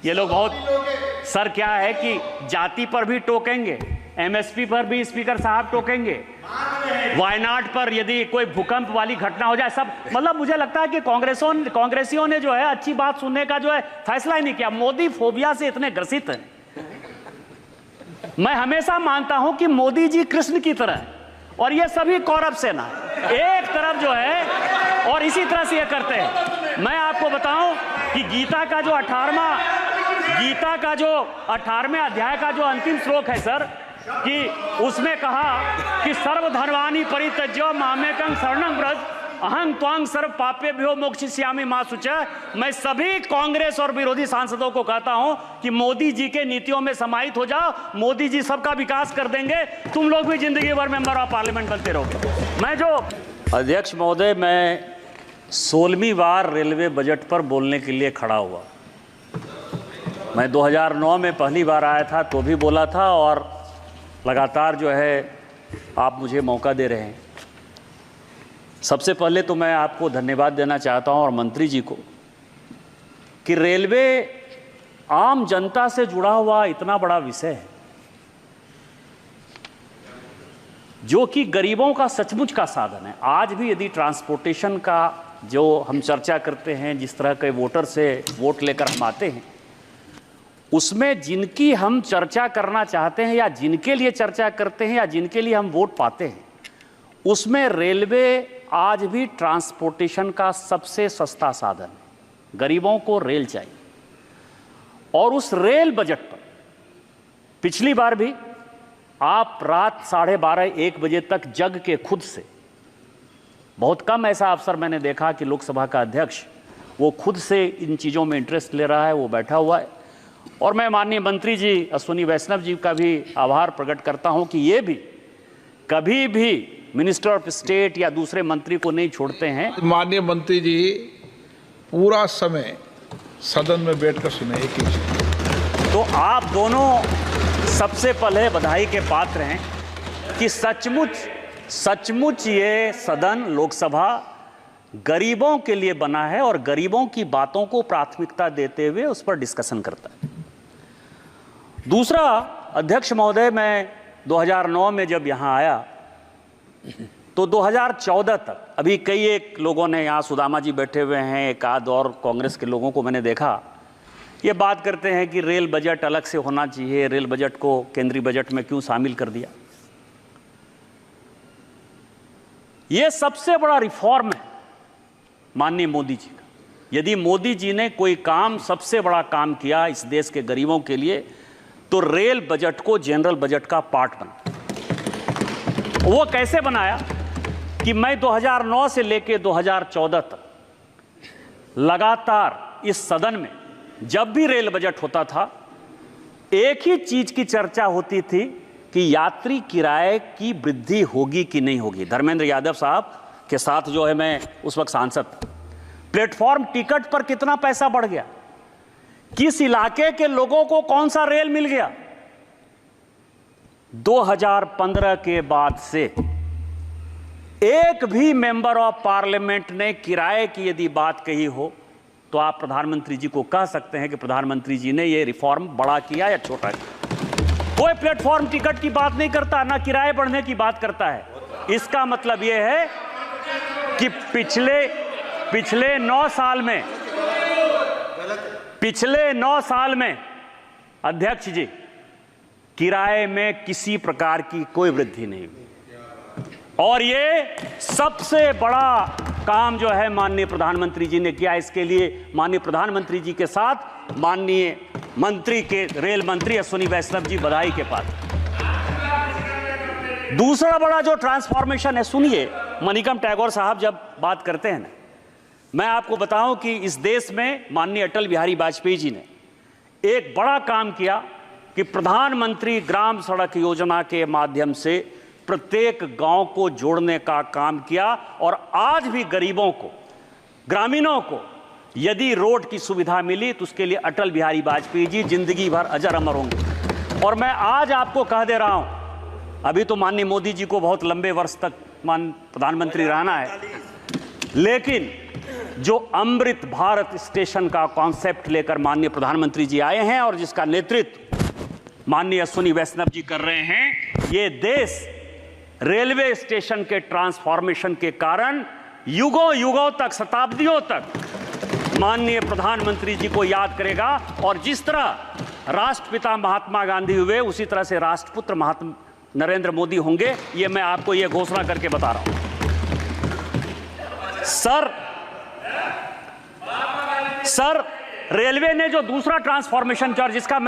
ये लोग बहुत सर क्या है कि जाति पर भी टोकेंगे, एमएसपी पर भी स्पीकर साहब टोकेंगे, वायनाड पर यदि कोई भूकंप वाली घटना हो जाए, सब मतलब मुझे लगता है कि कांग्रेसियों ने जो है अच्छी बात सुनने का जो है फैसला ही नहीं किया। मोदी फोबिया से इतने ग्रसित हैं। मैं हमेशा मानता हूं कि मोदी जी कृष्ण की तरह है और ये सभी कौरव सेना है एक तरफ जो है, और इसी तरह से ये करते हैं। मैं आपको बताऊं कि गीता का जो 18वें अध्याय का जो अंतिम श्लोक है सर, कि उसमें कहा कि सर्वधर्माणि परित्यज्य मामेकं शरणं व्रज अहं त्वां सर्व पापेभ्यो मोक्षयिष्यामि मा शुचः। मैं सभी कांग्रेस और विरोधी सांसदों को कहता हूं कि मोदी जी के नीतियों में समाहित हो जाओ, मोदी जी सबका विकास कर देंगे, तुम लोग भी जिंदगी भर मेंबर ऑफ पार्लियामेंट बनते रहोगे। मैं जो अध्यक्ष महोदय, मैं 16वीं बार रेलवे बजट पर बोलने के लिए खड़ा हुआ। मैं 2009 में पहली बार आया था तो भी बोला था, और लगातार जो है आप मुझे मौका दे रहे हैं। सबसे पहले तो मैं आपको धन्यवाद देना चाहता हूं और मंत्री जी को कि रेलवे आम जनता से जुड़ा हुआ इतना बड़ा विषय है जो कि गरीबों का सचमुच का साधन है। आज भी यदि ट्रांसपोर्टेशन का जो हम चर्चा करते हैं, जिस तरह के वोटर से वोट लेकर हम आते हैं, उसमें जिनकी हम चर्चा करना चाहते हैं या जिनके लिए चर्चा करते हैं या जिनके लिए हम वोट पाते हैं, उसमें रेलवे आज भी ट्रांसपोर्टेशन का सबसे सस्ता साधन है। गरीबों को रेल चाहिए, और उस रेल बजट पर पिछली बार भी आप रात 12:30-1 बजे तक जग के खुद से, बहुत कम ऐसा अवसर मैंने देखा कि लोकसभा का अध्यक्ष वो खुद से इन चीज़ों में इंटरेस्ट ले रहा है, वो बैठा हुआ है। और मैं माननीय मंत्री जी अश्विनी वैष्णव जी का भी आभार प्रकट करता हूं कि ये भी कभी भी मिनिस्टर ऑफ स्टेट या दूसरे मंत्री को नहीं छोड़ते हैं। माननीय मंत्री जी पूरा समय सदन में बैठकर सुने एक ही चीज। तो आप दोनों सबसे पहले बधाई के पात्र हैं कि सचमुच ये सदन लोकसभा गरीबों के लिए बना है और गरीबों की बातों को प्राथमिकता देते हुए उस पर डिस्कशन करता है। दूसरा, अध्यक्ष महोदय, मैं 2009 में जब यहां आया तो 2014 तक, अभी कई एक लोगों ने, यहाँ सुदामा जी बैठे हुए हैं, एक आध और कांग्रेस के लोगों को मैंने देखा, ये बात करते हैं कि रेल बजट अलग से होना चाहिए, रेल बजट को केंद्रीय बजट में क्यों शामिल कर दिया। ये सबसे बड़ा रिफॉर्म है माननीय मोदी जी का। यदि मोदी जी ने कोई काम, सबसे बड़ा काम किया इस देश के गरीबों के लिए, तो रेल बजट को जनरल बजट का पार्ट बना। वो कैसे बनाया कि मैं 2009 से लेकर 2014 तक लगातार इस सदन में जब भी रेल बजट होता था, एक ही चीज की चर्चा होती थी कि यात्री किराए की वृद्धि होगी कि नहीं होगी। धर्मेंद्र यादव साहब के साथ जो है, मैं उस वक्त सांसद था, प्लेटफॉर्म टिकट पर कितना पैसा बढ़ गया, किस इलाके के लोगों को कौन सा रेल मिल गया। 2015 के बाद से एक भी मेंबर ऑफ पार्लियामेंट ने किराए की यदि बात कही हो तो आप प्रधानमंत्री जी को कह सकते हैं कि प्रधानमंत्री जी ने यह रिफॉर्म बड़ा किया या छोटा किया। कोई प्लेटफॉर्म टिकट की बात नहीं करता, ना किराए बढ़ने की बात करता है। इसका मतलब यह है कि पिछले 9 साल में अध्यक्ष जी, किराए में किसी प्रकार की कोई वृद्धि नहीं हुई। और ये सबसे बड़ा काम जो है माननीय प्रधानमंत्री जी ने किया। इसके लिए माननीय प्रधानमंत्री जी के साथ माननीय मंत्री के रेल मंत्री अश्विनी वैष्णव जी बधाई के पात्र। दूसरा बड़ा जो ट्रांसफॉर्मेशन है, सुनिए, मणिकम टैगोर साहब जब बात करते हैं ना, मैं आपको बताऊं कि इस देश में माननीय अटल बिहारी वाजपेयी जी ने एक बड़ा काम किया कि प्रधानमंत्री ग्राम सड़क योजना के माध्यम से प्रत्येक गांव को जोड़ने का काम किया। और आज भी गरीबों को, ग्रामीणों को यदि रोड की सुविधा मिली तो उसके लिए अटल बिहारी वाजपेयी जी जिंदगी भर अजर अमर होंगे। और मैं आज आपको कह दे रहा हूं, अभी तो माननीय मोदी जी को बहुत लंबे वर्ष तक प्रधानमंत्री रहना है, लेकिन जो अमृत भारत स्टेशन का कॉन्सेप्ट लेकर माननीय प्रधानमंत्री जी आए हैं और जिसका नेतृत्व माननीय अश्विनी वैष्णव जी कर रहे हैं, ये देश रेलवे स्टेशन के ट्रांसफॉर्मेशन के कारण युगों युगों तक, शताब्दियों तक माननीय प्रधानमंत्री जी को याद करेगा। और जिस तरह राष्ट्रपिता महात्मा गांधी हुए, उसी तरह से राष्ट्रपुत्र महात्मा नरेंद्र मोदी होंगे। ये मैं आपको ये घोषणा करके बता रहा हूं। सर रेलवे ने जो दूसरा ट्रांसफॉर्मेशन किया, जिसका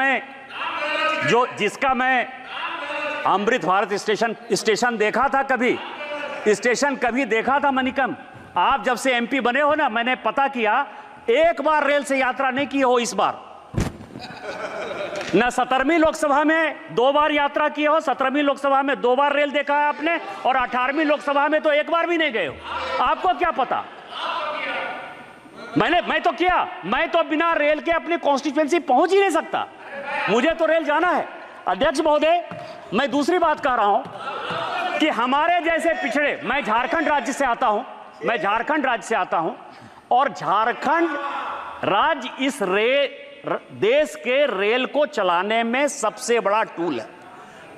मैं अमृत भारत स्टेशन देखा था, कभी देखा था मनिकम? आप जब से एमपी बने हो ना, मैंने पता किया, एक बार रेल से यात्रा नहीं की हो इस बार। न 17वीं लोकसभा में 2 बार यात्रा की हो, 17वीं लोकसभा में 2 बार रेल देखा है आपने, और 18वीं लोकसभा में तो एक बार भी नहीं गए हो। आपको क्या पता? मैं तो बिना रेल के अपनी कॉन्स्टिट्यूएंसी पहुंच ही नहीं सकता। मुझे तो रेल जाना है। अध्यक्ष महोदय, मैं दूसरी बात कह रहा हूं कि हमारे जैसे पिछड़े, मैं झारखंड राज्य से आता हूं, और झारखंड राज्य इस देश के रेल को चलाने में सबसे बड़ा टूल है।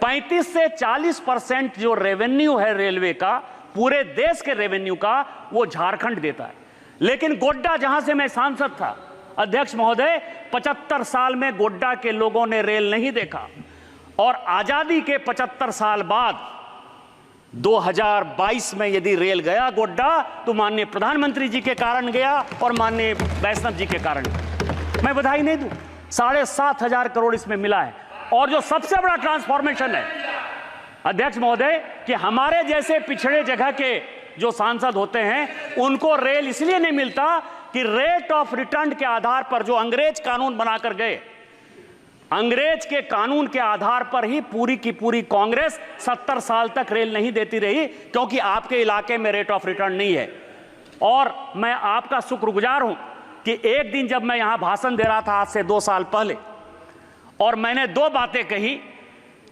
35 से 40% जो रेवेन्यू है रेलवे का, पूरे देश के रेवेन्यू का, वो झारखंड देता है। लेकिन गोड्डा, जहां से मैं सांसद था, अध्यक्ष महोदय, 75 साल में गोड्डा के लोगों ने रेल नहीं देखा। और आजादी के 75 साल बाद 2022 में यदि रेल गया गोड्डा, तो माननीय प्रधानमंत्री जी के कारण गया और माननीय वैष्णव जी के कारण। मैं बधाई नहीं दूं, 7,500 करोड़ इसमें मिला है। और जो सबसे बड़ा ट्रांसफॉर्मेशन है अध्यक्ष महोदय, कि हमारे जैसे पिछड़े जगह के जो सांसद होते हैं, उनको रेल इसलिए नहीं मिलता कि रेट ऑफ रिटर्न के आधार पर, जो अंग्रेज कानून बनाकर गए, अंग्रेज के कानून के आधार पर ही पूरी की पूरी कांग्रेस 70 साल तक रेल नहीं देती रही, क्योंकि आपके इलाके में रेट ऑफ रिटर्न नहीं है। और मैं आपका शुक्रगुजार हूं कि एक दिन जब मैं यहां भाषण दे रहा था आज से 2 साल पहले, और मैंने 2 बातें कही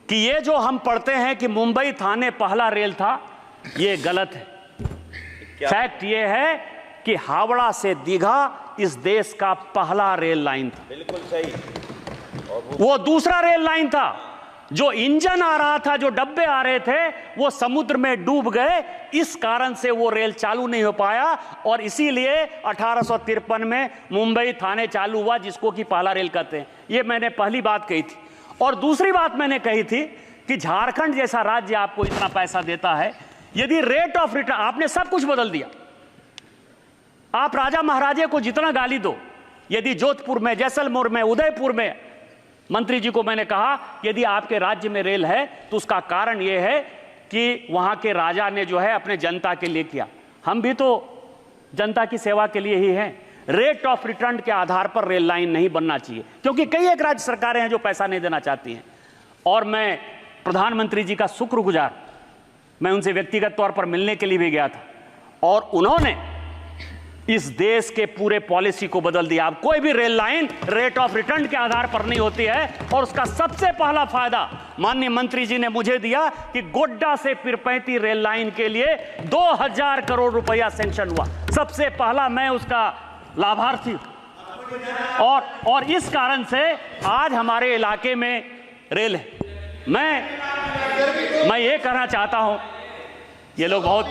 कि ये जो हम पढ़ते हैं कि मुंबई थाने पहला रेल था, ये गलत है। फैक्ट ये है कि हावड़ा से दीघा इस देश का पहला रेल लाइन था। बिल्कुल सही। वो दूसरा रेल लाइन था, जो इंजन आ रहा था, जो डब्बे आ रहे थे, वो समुद्र में डूब गए। इस कारण से वो रेल चालू नहीं हो पाया, और इसीलिए 1853 में मुंबई थाने चालू हुआ, जिसको कि पहला रेल कहते हैं। ये मैंने पहली बात कही थी। और दूसरी बात मैंने कही थी कि झारखंड जैसा राज्य आपको इतना पैसा देता है, यदि रेट ऑफ रिटर्न, आपने सब कुछ बदल दिया। आप राजा महाराजे को जितना गाली दो, यदि जोधपुर में, जैसलमेर में, उदयपुर में, मंत्री जी को मैंने कहा यदि आपके राज्य में रेल है तो उसका कारण यह है कि वहां के राजा ने जो है अपने जनता के लिए किया। हम भी तो जनता की सेवा के लिए ही हैं। रेट ऑफ रिटर्न के आधार पर रेल लाइन नहीं बनना चाहिए, क्योंकि कई एक राज्य सरकारें हैं जो पैसा नहीं देना चाहती हैं। और मैं प्रधानमंत्री जी का शुक्रगुजार, मैं उनसे व्यक्तिगत तौर पर मिलने के लिए भी गया था, और उन्होंने इस देश के पूरे पॉलिसी को बदल दिया। अब कोई भी rail line rate of return के आधार पर नहीं होती है। और उसका सबसे पहला फायदा माननीय मंत्री जी ने मुझे दिया कि गोड्डा से पीरपैंती रेल लाइन के लिए 2000 करोड़ रुपया सैंक्शन हुआ। सबसे पहला मैं उसका लाभार्थी हूं, और इस कारण से आज हमारे इलाके में रेल है। मैं ये कहना चाहता हूं, ये लोग बहुत,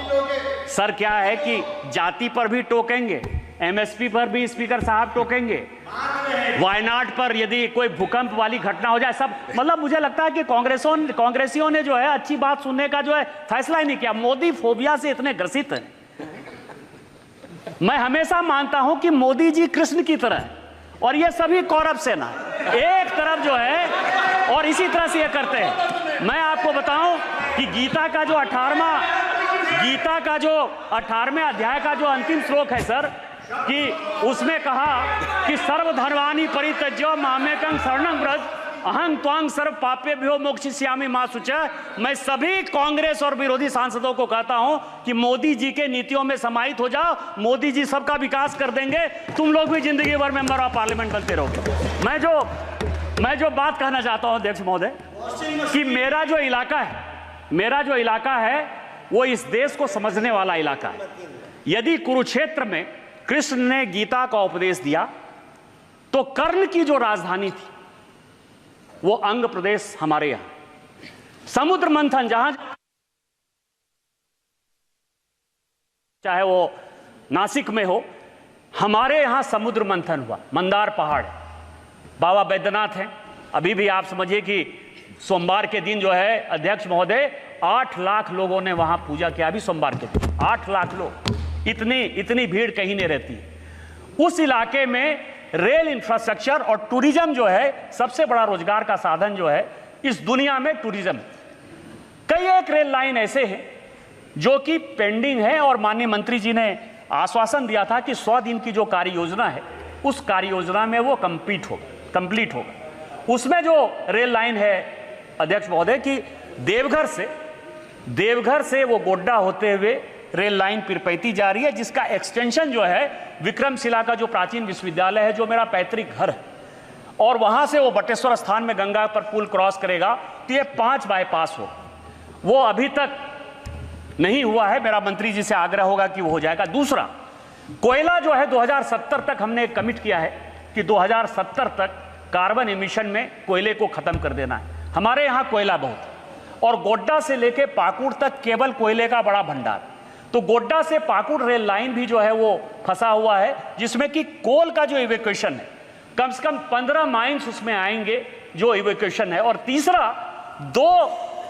सर क्या है कि जाति पर भी टोकेंगे, एमएसपी पर भी स्पीकर साहब टोकेंगे, वायनाड पर यदि कोई भूकंप वाली घटना हो जाए, सब, मतलब मुझे लगता है कि कांग्रेसियों ने जो है अच्छी बात सुनने का जो है फैसला ही नहीं किया। मोदी फोबिया से इतने ग्रसित हैं। मैं हमेशा मानता हूं कि मोदी जी कृष्ण की तरह है, और ये सभी कौरव सेना है, एक तरफ जो है, और इसी तरह से ये करते हैं। मैं आपको बताऊं कि गीता का जो 18वें अध्याय का जो अंतिम श्लोक है सर, कि उसमें कहा कि सर्वधर्माणि परित्यज्य मामेकं शरणं व्रज अहं त्वां सर्व पापेभ्यो मोक्षयिष्यामि मा शुचः। मैं सभी कांग्रेस और विरोधी सांसदों को कहता हूं कि मोदी जी के नीतियों में समाहित हो जाओ, मोदी जी सबका विकास कर देंगे, तुम लोग भी जिंदगी भर मेंबर ऑफ पार्लियामेंट बनते रहोगे। मैं जो बात कहना चाहता हूं अध्यक्ष महोदय, कि मेरा जो इलाका है वो इस देश को समझने वाला इलाका है। यदि कुरुक्षेत्र में कृष्ण ने गीता का उपदेश दिया तो कर्ण की जो राजधानी थी वो अंग प्रदेश हमारे यहां। समुद्र मंथन जहां चाहे वो नासिक में हो, हमारे यहां समुद्र मंथन हुआ। मंदार पहाड़, बाबा बैद्यनाथ हैं। अभी भी आप समझिए कि सोमवार के दिन जो है अध्यक्ष महोदय 8 लाख लोगों ने वहां पूजा किया। अभी सोमवार के दिन 8 लाख लोग, इतनी भीड़ कहीं नहीं रहती। उस इलाके में रेल इंफ्रास्ट्रक्चर और टूरिज्म जो है सबसे बड़ा रोजगार का साधन जो है इस दुनिया में टूरिज्म। कई एक रेल लाइन ऐसे हैं जो कि पेंडिंग है और माननीय मंत्री जी ने आश्वासन दिया था कि 100 दिन की जो कार्य योजना है उस कार्य योजना में वो कंप्लीट होगा। उसमें जो रेल लाइन है अध्यक्ष महोदय की देवघर से वो गोड्डा होते हुए रेल लाइन पिरपैती जा रही है, जिसका एक्सटेंशन जो है विक्रमशिला का जो प्राचीन विश्वविद्यालय है जो मेरा पैतृक घर है, और वहां से वो बटेश्वर स्थान में गंगा पर पुल क्रॉस करेगा तो ये 5 बाईपास हो। वो अभी तक नहीं हुआ है। मेरा मंत्री जी से आग्रह होगा कि वो हो जाएगा। दूसरा, कोयला जो है 2070 तक हमने कमिट किया है कि 2070 तक कार्बन एमिशन में कोयले को खत्म कर देना है। हमारे यहाँ कोयला बहुत है और गोड्डा से लेके पाकुड़ तक केवल कोयले का बड़ा भंडार। तो गोड्डा से पाकुड़ रेल लाइन भी जो है वो फंसा हुआ है, जिसमें कि कोल का जो इवैक्यूएशन है कम से कम 15 माइन्स उसमें आएंगे जो इवैक्यूएशन है। और तीसरा, 2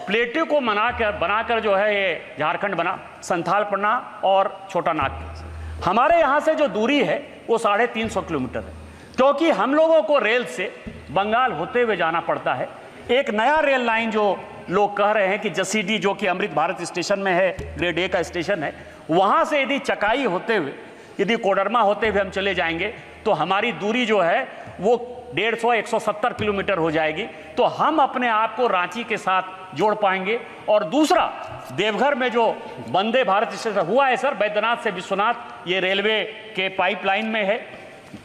प्लेटों को बनाकर जो है ये झारखंड बना, संथालपन्ना और छोटा नागपुर। हमारे यहाँ से जो दूरी है वो 350 किलोमीटर है, क्योंकि हम लोगों को रेल से बंगाल होते हुए जाना पड़ता है। एक नया रेल लाइन जो लोग कह रहे हैं कि जसीडी जो कि अमृत भारत स्टेशन में है, ग्रेड A का स्टेशन है, वहां से यदि चकाई होते हुए, यदि कोडरमा होते हुए हम चले जाएंगे तो हमारी दूरी जो है वो 150-170 किलोमीटर हो जाएगी। तो हम अपने आप को रांची के साथ जोड़ पाएंगे। और दूसरा, देवघर में जो वंदे भारत स्टेशन हुआ है सर, बैद्यनाथ से विश्वनाथ, ये रेलवे के पाइपलाइन में है।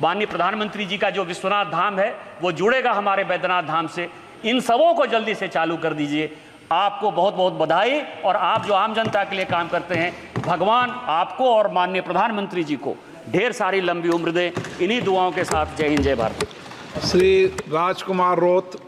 माननीय प्रधानमंत्री जी का जो विश्वनाथ धाम है वो जुड़ेगा हमारे बैद्यनाथ धाम से। इन सबों को जल्दी से चालू कर दीजिए। आपको बहुत बहुत बधाई। और आप जो आम जनता के लिए काम करते हैं, भगवान आपको और माननीय प्रधानमंत्री जी को ढेर सारी लंबी उम्र दे। इन्हीं दुआओं के साथ जय हिंद, जय भारत। श्री राजकुमार रोत,